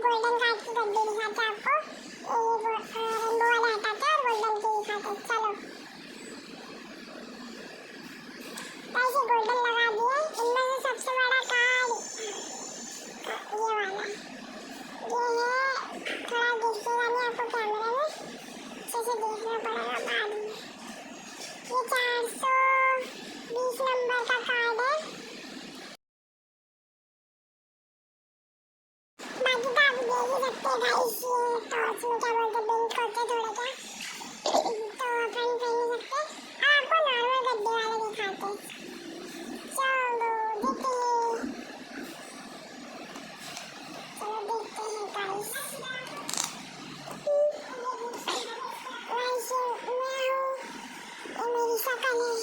Golden card की गड्डी दिखाते हैं आपको। ये रेनबो वाले हटाते हैं और गोल्डन की दिखाते हैं। चलो ऐसे गोल्डन लगा दिए। इनमें से सबसे बड़ा कार्ड ये वाला, ये है। थोड़ा दिखेगा नहीं आपको कैमरे में, अच्छे से देखना पड़ेगा बाद में। ये 420 नंबर का कार्ड है। बाकी तो आप देख ही सकते हैं गाइस, ये टॉर्च में क्या बोलते हैं, बिंक होते थोड़े क्या, तो अपन पहन नहीं सकते। अब आपको नॉर्मल गड्डी वाले दिखाते हैं। चलो देखते हैं, चलो देखते हैं गाइस। वैसे मैं हूँ, ये मेरी शक्ल है,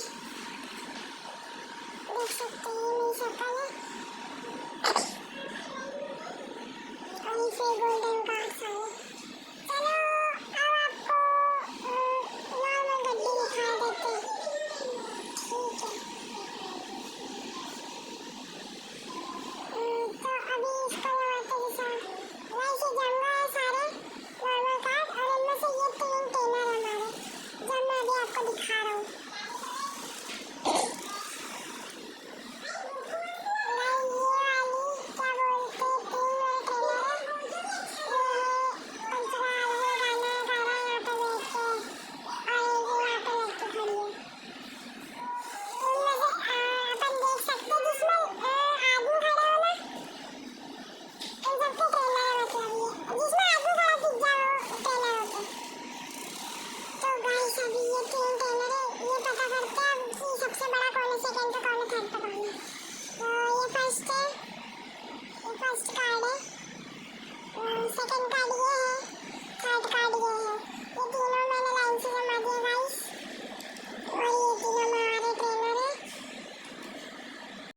देख सकते हैं मेरी शक्ल है। और इसे गोल्डन कार्ड्स आए। चलो अब आपको नॉर्मल गड्डी दिखा देते हैं। ठीक है, तो अभी इसको लगाते हैं साथ। वैसे जंगल है सारे नॉर्मल कार्ड, और इनमें से ये 3 टेनर हमारे, जो मैं अभी आपको दिखा रहा हूँ। फर्स्ट कार्ड है, सेकंड कार्ड ये है, थर्ड कार्ड ये है। ये तीनों मैंने लाइन से जमा दिए गाइस, और ये तीनों